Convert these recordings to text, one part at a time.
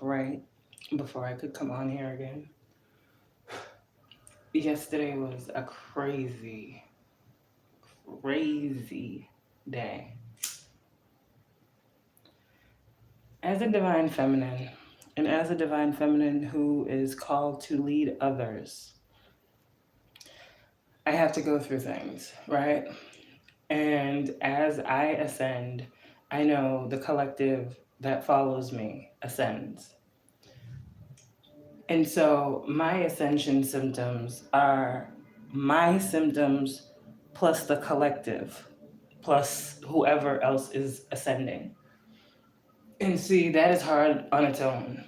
Right before I could come on here again. Yesterday was a crazy day. As a divine feminine, and as a divine feminine who is called to lead others, I have to go through things, right? And as I ascend, I know the collective that follows me ascends. And so my ascension symptoms are my symptoms plus the collective, plus whoever else is ascending. And see, that is hard on its own.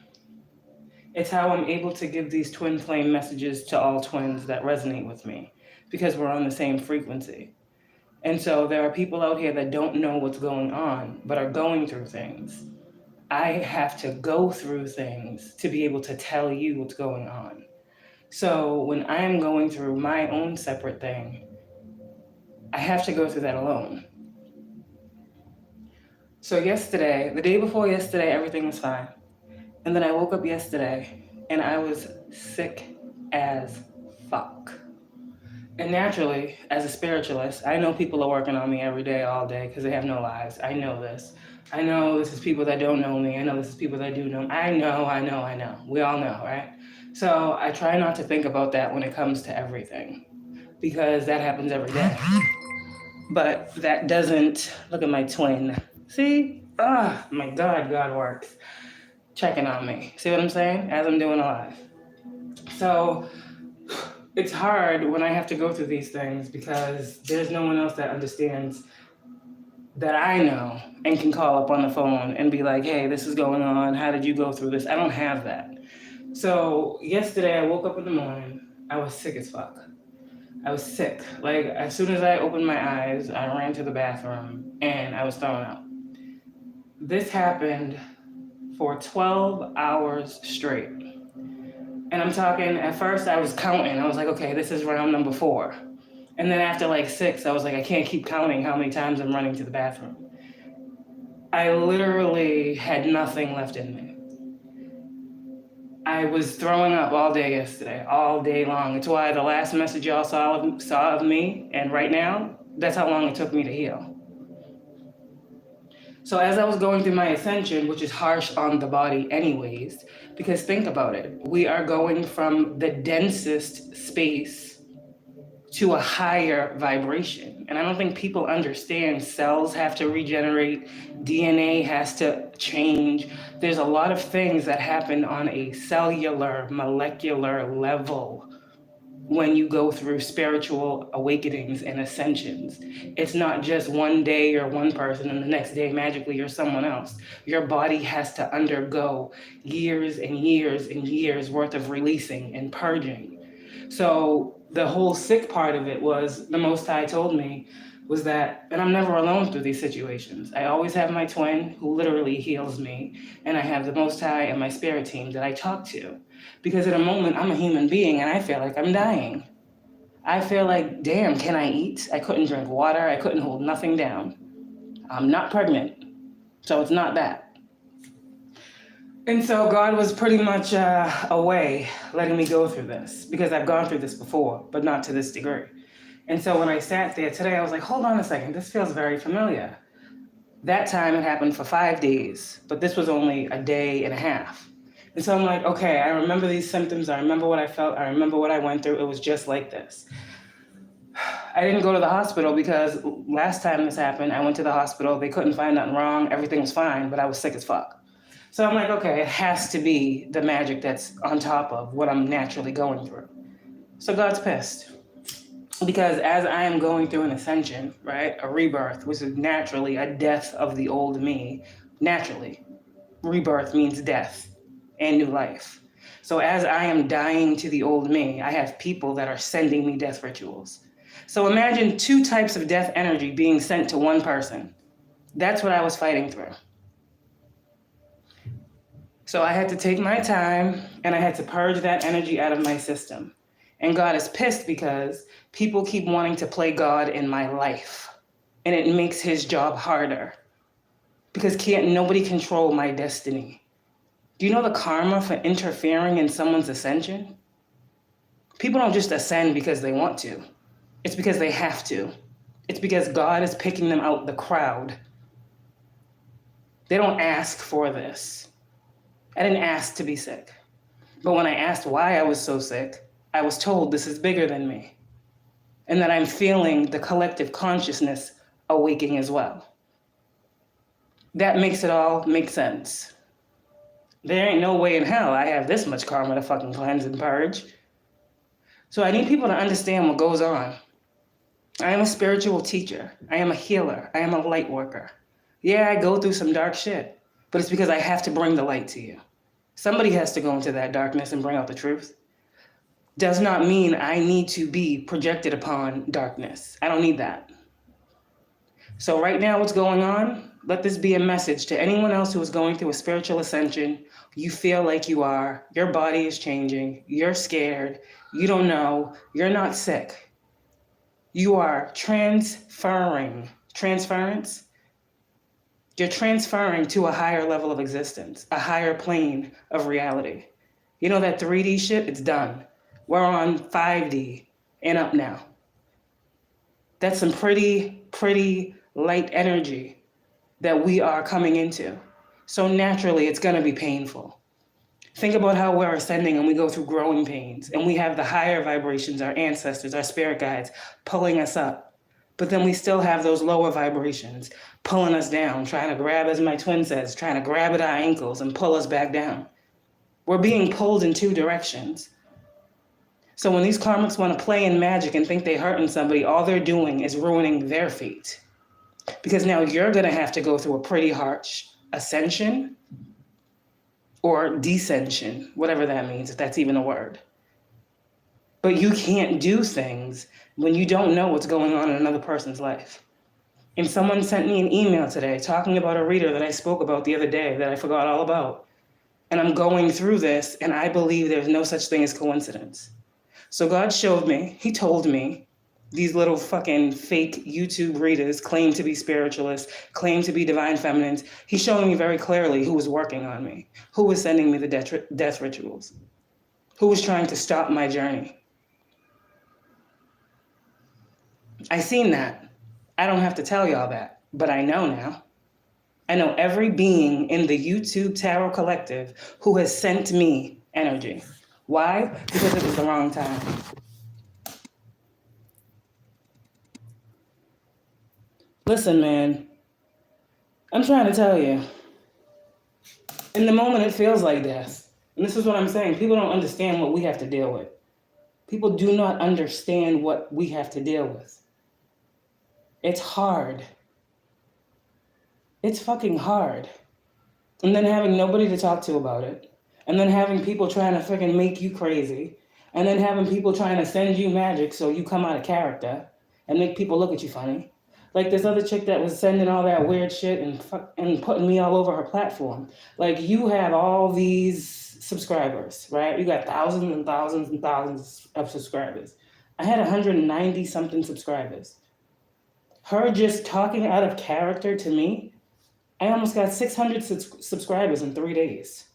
It's how I'm able to give these twin flame messages to all twins that resonate with me because we're on the same frequency. And so there are people out here that don't know what's going on, but are going through things. I have to go through things to be able to tell you what's going on. So when I'm going through my own separate thing, I have to go through that alone. So yesterday, the day before yesterday, everything was fine. And then I woke up yesterday and I was sick as fuck. And naturally, as a spiritualist, I know people are working on me every day, all day, because they have no lives. I know this. I know this is people that don't know me. I know this is people that do know me. I know. We all know, right? So I try not to think about that when it comes to everything, because that happens every day. But that doesn't, look at my twin. See? My God works. Checking on me. See what I'm saying? As I'm doing alive. So it's hard when I have to go through these things because there's no one else that understands that I know and can call up on the phone and be like, hey, this is going on. How did you go through this? I don't have that. So yesterday I woke up in the morning. I was sick as fuck. I was sick. Like, as soon as I opened my eyes, I ran to the bathroom and I was thrown up. This happened for 12 hours straight. And I'm talking, at first I was counting. I was like, okay, this is round number 4. And then after like 6, I was like, I can't keep counting how many times I'm running to the bathroom. I literally had nothing left in me. I was throwing up all day yesterday, all day long. It's why the last message y'all saw of me, and right now, that's how long it took me to heal. So as I was going through my ascension, which is harsh on the body anyways, because think about it, we are going from the densest space to a higher vibration. And I don't think people understand cells have to regenerate, DNA has to change. There's a lot of things that happen on a cellular, molecular level when you go through spiritual awakenings and ascensions. It's not just one day you're one person and the next day magically you're someone else. Your body has to undergo years and years and years worth of releasing and purging. So the whole sick part of it was, the Most High told me, was that, and I'm never alone through these situations. I always have my twin who literally heals me, and I have the Most High and my spirit team that I talk to. Because at a moment, I'm a human being and I feel like I'm dying. I feel like, damn, can I eat? I couldn't drink water. I couldn't hold nothing down. I'm not pregnant, so it's not that. And so God was pretty much away, letting me go through this, because I've gone through this before, but not to this degree. And so when I sat there today, I was like, hold on a second, this feels very familiar. That time it happened for 5 days, but this was only a day and a half. And so I'm like, okay, I remember these symptoms. I remember what I felt. I remember what I went through. It was just like this. I didn't go to the hospital because last time this happened, I went to the hospital. They couldn't find nothing wrong. Everything was fine, but I was sick as fuck. So I'm like, okay, it has to be the magic that's on top of what I'm naturally going through. So God's pissed. Because as I am going through an ascension, right, a rebirth, which is naturally a death of the old me, naturally, rebirth means death and new life. So as I am dying to the old me, I have people that are sending me death rituals. So imagine 2 types of death energy being sent to one person. That's what I was fighting through. So I had to take my time and I had to purge that energy out of my system. And God is pissed because people keep wanting to play God in my life. And it makes his job harder. Because can't nobody control my destiny. Do you know the karma for interfering in someone's ascension? People don't just ascend because they want to. It's because they have to. It's because God is picking them out the crowd. They don't ask for this. I didn't ask to be sick. But when I asked why I was so sick, I was told this is bigger than me. And that I'm feeling the collective consciousness awaking as well. That makes it all make sense. There ain't no way in hell I have this much karma to fucking cleanse and purge. So I need people to understand what goes on. I am a spiritual teacher. I am a healer. I am a light worker. Yeah, I go through some dark shit, but it's because I have to bring the light to you. Somebody has to go into that darkness and bring out the truth. Does not mean I need to be projected upon darkness. I don't need that. So right now what's going on, let this be a message to anyone else who is going through a spiritual ascension. You feel like you are, your body is changing, you're scared, you don't know, you're not sick. You are transferring. Transference? You're transferring to a higher level of existence, a higher plane of reality. You know that 3D shit, it's done. We're on 5D and up now. That's some pretty light energy that we are coming into. So naturally, it's gonna be painful. Think about how we're ascending and we go through growing pains and we have the higher vibrations, our ancestors, our spirit guides pulling us up. But then we still have those lower vibrations pulling us down, trying to grab, as my twin says, trying to grab at our ankles and pull us back down. We're being pulled in two directions. So when these karmics want to play in magic and think they're hurting somebody, all they're doing is ruining their fate. Because now you're going to have to go through a pretty harsh ascension or descension, whatever that means, if that's even a word. But you can't do things when you don't know what's going on in another person's life. And someone sent me an email today talking about a reader that I spoke about the other day that I forgot all about. And I'm going through this, and I believe there's no such thing as coincidence. So God showed me, he told me, these little fucking fake YouTube readers claim to be spiritualists, claim to be divine feminines. He's showing me very clearly who was working on me, who was sending me the death rituals, who was trying to stop my journey. I seen that. I don't have to tell y'all that, but I know now. I know every being in the YouTube Tarot Collective who has sent me energy. Why? Because it was the wrong time. Listen, man, I'm trying to tell you, in the moment it feels like death. And this is what I'm saying. People don't understand what we have to deal with. People do not understand what we have to deal with. It's hard. It's fucking hard. And then having nobody to talk to about it. And then having people trying to freaking make you crazy. And then having people trying to send you magic so you come out of character and make people look at you funny. Like this other chick that was sending all that weird shit and putting me all over her platform. Like, you have all these subscribers, right? You got thousands and thousands and thousands of subscribers. I had 190 something subscribers. Her just talking out of character to me, I almost got 600 subscribers in 3 days.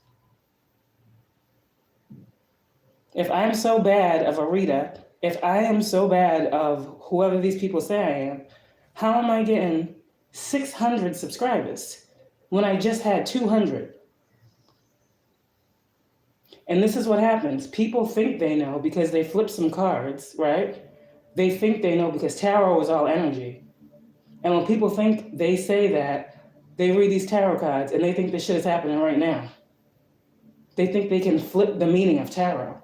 If I'm so bad of a reader, if I am so bad of whoever these people say I am, how am I getting 600 subscribers when I just had 200? And this is what happens. People think they know because they flip some cards, right? They think they know because tarot is all energy. And when people think they say that, they read these tarot cards and they think this shit is happening right now. They think they can flip the meaning of tarot.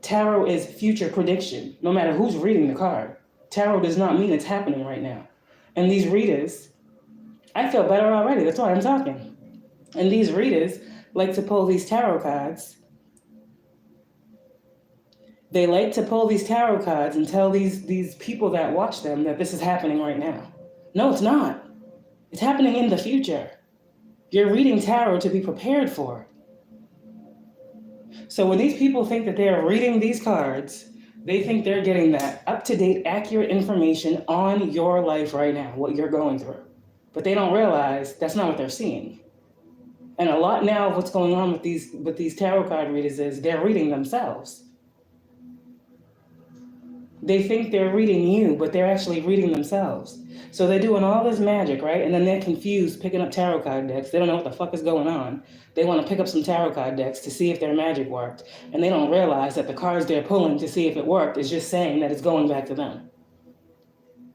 Tarot is future prediction, no matter who's reading the card. Tarot does not mean it's happening right now. And these readers, I feel better already, that's why I'm talking. And these readers like to pull these tarot cards. They like to pull these tarot cards and tell these people that watch them that this is happening right now. No, it's not. It's happening in the future. You're reading tarot to be prepared for it. So when these people think that they're reading these cards, they think they're getting that up-to-date, accurate information on your life right now, what you're going through. But they don't realize that's not what they're seeing. And a lot now of what's going on with these tarot card readers is they're reading themselves. They think they're reading you, but they're actually reading themselves. So they're doing all this magic, right? And then they're confused picking up tarot card decks. They don't know what the fuck is going on. They want to pick up some tarot card decks to see if their magic worked. And they don't realize that the cards they're pulling to see if it worked is just saying that it's going back to them.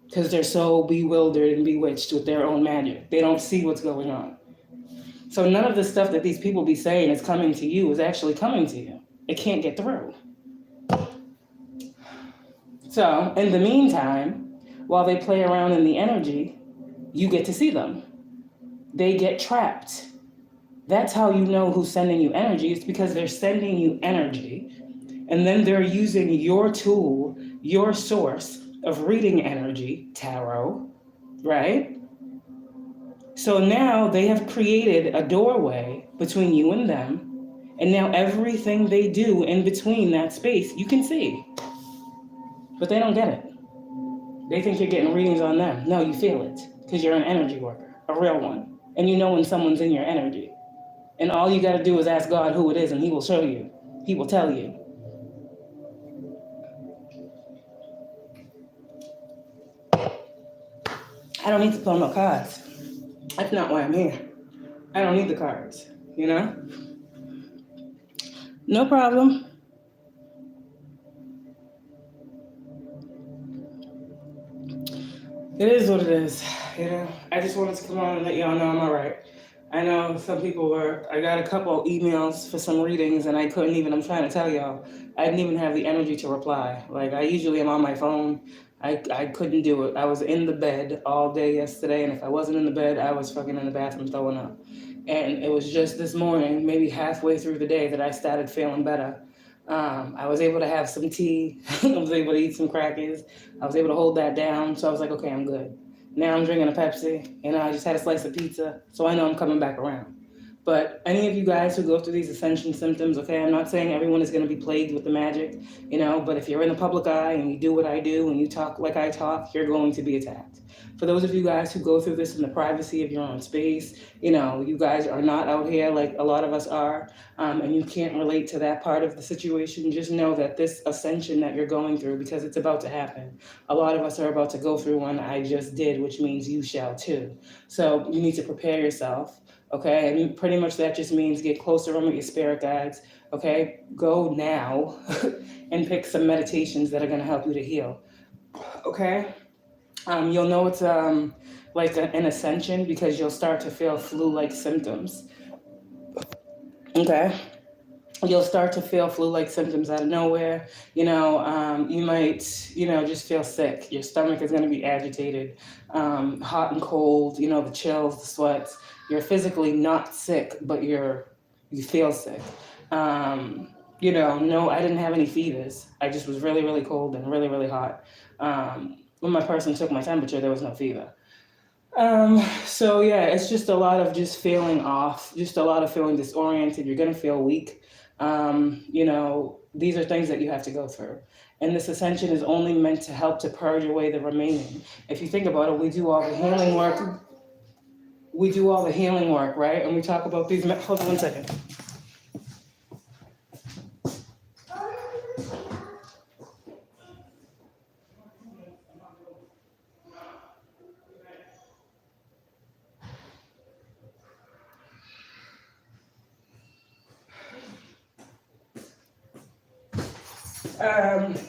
Because they're so bewildered and bewitched with their own magic. They don't see what's going on. So none of the stuff that these people be saying is coming to you is actually coming to you. It can't get through. So in the meantime, while they play around in the energy, you get to see them. They get trapped. That's how you know who's sending you energy. It's because they're sending you energy. And then they're using your tool, your source of reading energy, tarot, right? So now they have created a doorway between you and them. And now everything they do in between that space, you can see. But they don't get it. They think you're getting readings on them. No, you feel it because you're an energy worker, a real one. And you know when someone's in your energy. And all you got to do is ask God who it is and he will show you. He will tell you. I don't need to pull no cards. That's not why I'm here. I don't need the cards, you know? No problem. It is what it is, you know? I just wanted to come on and let y'all know I'm all right. I know some people I got a couple emails for some readings and I couldn't even, I'm trying to tell y'all, I didn't even have the energy to reply. Like I usually am on my phone. I couldn't do it. I was in the bed all day yesterday, and if I wasn't in the bed, I was fucking in the bathroom throwing up. And it was just this morning, maybe halfway through the day, that I started feeling better. I was able to have some tea. I was able to eat some crackers. I was able to hold that down. So I was like, okay, I'm good. Now I'm drinking a Pepsi, and I just had a slice of pizza. So I know I'm coming back around. But any of you guys who go through these ascension symptoms, okay, I'm not saying everyone is going to be plagued with the magic, you know, but if you're in the public eye and you do what I do and you talk like I talk, you're going to be attacked. For those of you guys who go through this in the privacy of your own space, you know, you guys are not out here like a lot of us are, and you can't relate to that part of the situation. Just know that this ascension that you're going through, because it's about to happen, a lot of us are about to go through one I just did, which means you shall too. So you need to prepare yourself. Okay, and pretty much that just means get closer with your spirit guides. Okay, go now and pick some meditations that are going to help you to heal. Okay, you'll know it's like an ascension because you'll start to feel flu-like symptoms. Okay, you'll start to feel flu-like symptoms out of nowhere. You know, you might, you know, just feel sick. Your stomach is going to be agitated, hot and cold. You know, the chills, the sweats. You're physically not sick, but you feel sick. You know, no, I didn't have any fevers. I just was really, really cold and really, really hot. When my person took my temperature, there was no fever. So yeah, it's just a lot of just feeling off, just a lot of feeling disoriented. You're going to feel weak. You know, these are things that you have to go through. And this ascension is only meant to help to purge away the remaining. If you think about it, we do all the healing work. We do all the healing work, right? And we talk about these, hold on 1 second.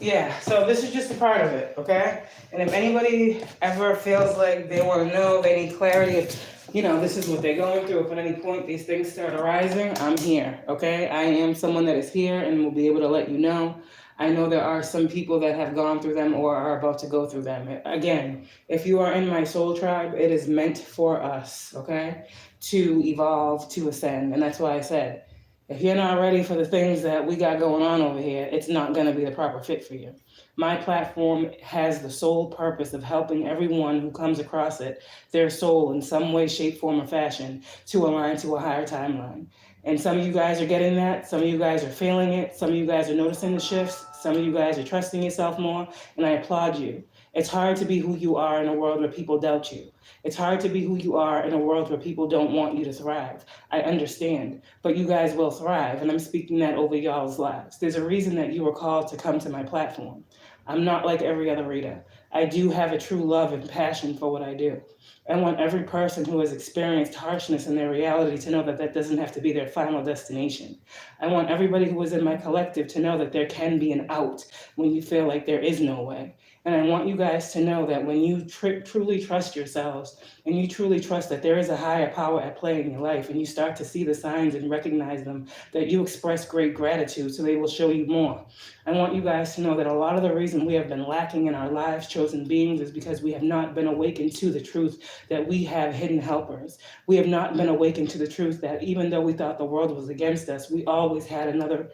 Yeah, so this is just a part of it, okay? And if anybody ever feels like they want to know, they need clarity, if, you know, this is what they're going through, if at any point these things start arising, I'm here, okay? I am someone that is here and will be able to let you know. I know there are some people that have gone through them or are about to go through them. Again, if you are in my soul tribe, it is meant for us, okay? To evolve, to ascend, and that's why I said, if you're not ready for the things that we got going on over here, it's not going to be the proper fit for you. My platform has the sole purpose of helping everyone who comes across it, their soul in some way, shape, form, or fashion, to align to a higher timeline. And some of you guys are getting that. Some of you guys are feeling it. Some of you guys are noticing the shifts. Some of you guys are trusting yourself more. And I applaud you. It's hard to be who you are in a world where people doubt you. It's hard to be who you are in a world where people don't want you to thrive. I understand, but you guys will thrive, and I'm speaking that over y'all's lives. There's a reason that you were called to come to my platform. I'm not like every other reader. I do have a true love and passion for what I do. I want every person who has experienced harshness in their reality to know that that doesn't have to be their final destination. I want everybody who is in my collective to know that there can be an out when you feel like there is no way. And I want you guys to know that when you truly trust yourselves and you truly trust that there is a higher power at play in your life, and you start to see the signs and recognize them, that you express great gratitude so they will show you more. I want you guys to know that a lot of the reason we have been lacking in our lives, chosen beings, is because we have not been awakened to the truth that we have hidden helpers. We have not been awakened to the truth that even though we thought the world was against us, we always had another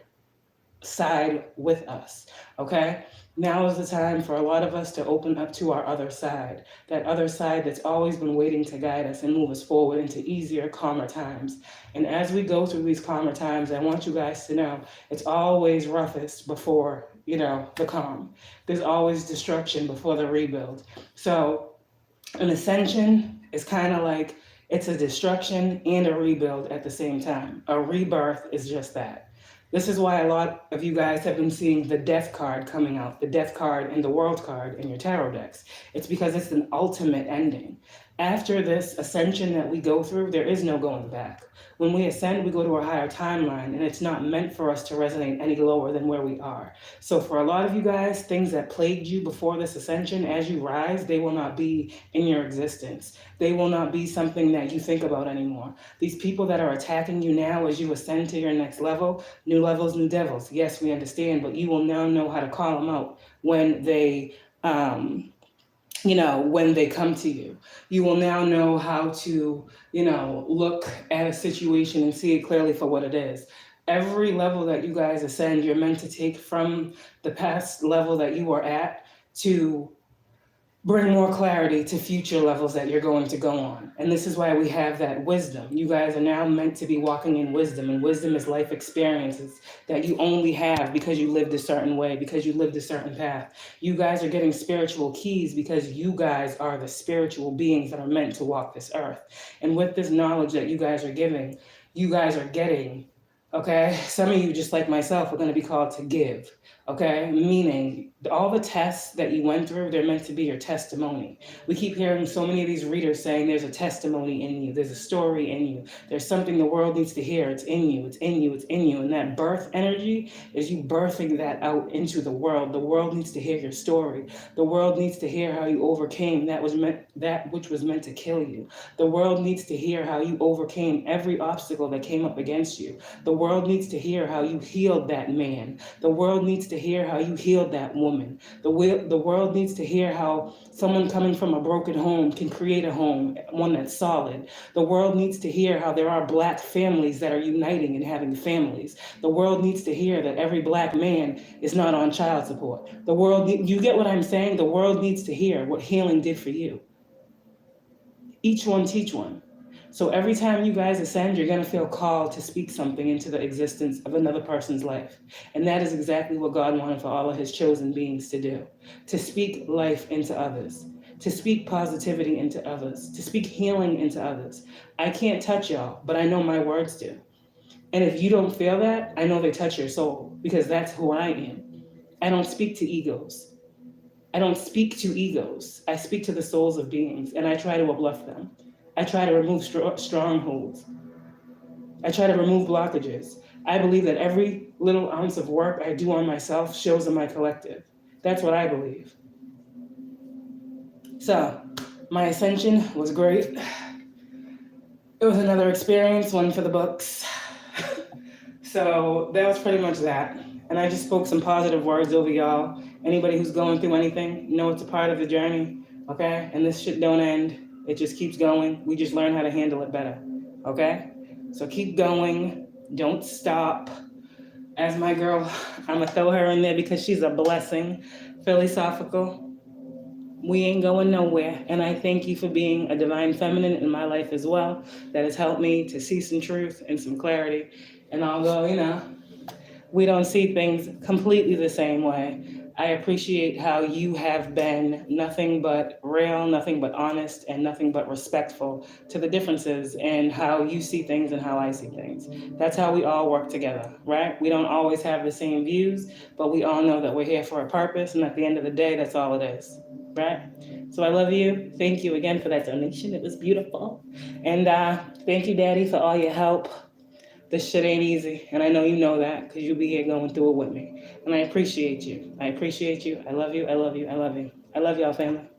side with us, okay? Now is the time for a lot of us to open up to our other side, that other side that's always been waiting to guide us and move us forward into easier, calmer times. And as we go through these calmer times, I want you guys to know it's always roughest before, the calm. There's always destruction before the rebuild. So an ascension is kind of like, it's a destruction and a rebuild at the same time. A rebirth is just that. This is why a lot of you guys have been seeing the death card coming out, the death card and the world card in your tarot decks. It's because it's an ultimate ending. After this ascension that we go through, there is no going back. When we ascend, we go to a higher timeline, and it's not meant for us to resonate any lower than where we are. So for a lot of you guys, things that plagued you before this ascension, as you rise, they will not be in your existence. They will not be something that you think about anymore. These people that are attacking you now as you ascend to your next level, new levels, new devils. Yes, we understand, but you will now know how to call them out when they when they come to you. You will now know how to, look at a situation and see it clearly for what it is. Every level that you guys ascend, you're meant to take from the past level that you are at to bring more clarity to future levels that you're going to go on. And this is why we have that wisdom. You guys are now meant to be walking in wisdom, and wisdom is life experiences that you only have because you lived a certain way, because you lived a certain path. You guys are getting spiritual keys because you guys are the spiritual beings that are meant to walk this earth. And with this knowledge that you guys are giving, you guys are getting, okay? Some of you, just like myself, are going to be called to give. Okay, meaning all the tests that you went through, they're meant to be your testimony. We keep hearing so many of these readers saying there's a testimony in you, there's a story in you, there's something the world needs to hear, it's in you, it's in you, it's in you. And that birth energy is you birthing that out into the world. The world needs to hear your story. The world needs to hear how you overcame that which was meant to kill you. The world needs to hear how you overcame every obstacle that came up against you. The world needs to hear how you healed that man. The world needs to hear how you healed that woman. The world needs to hear how someone coming from a broken home can create a home, one that's solid. The world needs to hear how there are Black families that are uniting and having families. The world needs to hear that every Black man is not on child support. You get what I'm saying? The world needs to hear what healing did for you. Each one teach one. So every time you guys ascend, you're going to feel called to speak something into the existence of another person's life. And that is exactly what God wanted for all of his chosen beings to do. To speak life into others. To speak positivity into others. To speak healing into others. I can't touch y'all, but I know my words do. And if you don't feel that, I know they touch your soul, because that's who I am. I don't speak to egos. I don't speak to egos. I speak to the souls of beings, and I try to uplift them. I try to remove strongholds. I try to remove blockages. I believe that every little ounce of work I do on myself shows in my collective. That's what I believe. So, my ascension was great. It was another experience, one for the books. So that was pretty much that. And I just spoke some positive words over y'all. Anybody who's going through anything, know it's a part of the journey, okay? And this shit don't end. It just keeps going. We just learn how to handle it better, okay? So keep going. Don't stop. As my girl, I'm going to throw her in there because she's a blessing. Philosophical. We ain't going nowhere. And I thank you for being a divine feminine in my life as well. That has helped me to see some truth and some clarity. And although, we don't see things completely the same way, I appreciate how you have been nothing but real, nothing but honest, and nothing but respectful to the differences in how you see things and how I see things. That's how we all work together, right? We don't always have the same views, but we all know that we're here for a purpose, and at the end of the day, that's all it is, right? So I love you. Thank you again for that donation. It was beautiful. And thank you, Daddy, for all your help. This shit ain't easy, and I know you know that because you'll be here going through it with me. And I appreciate you. I appreciate you. I love you. I love you. I love you. I love y'all, family.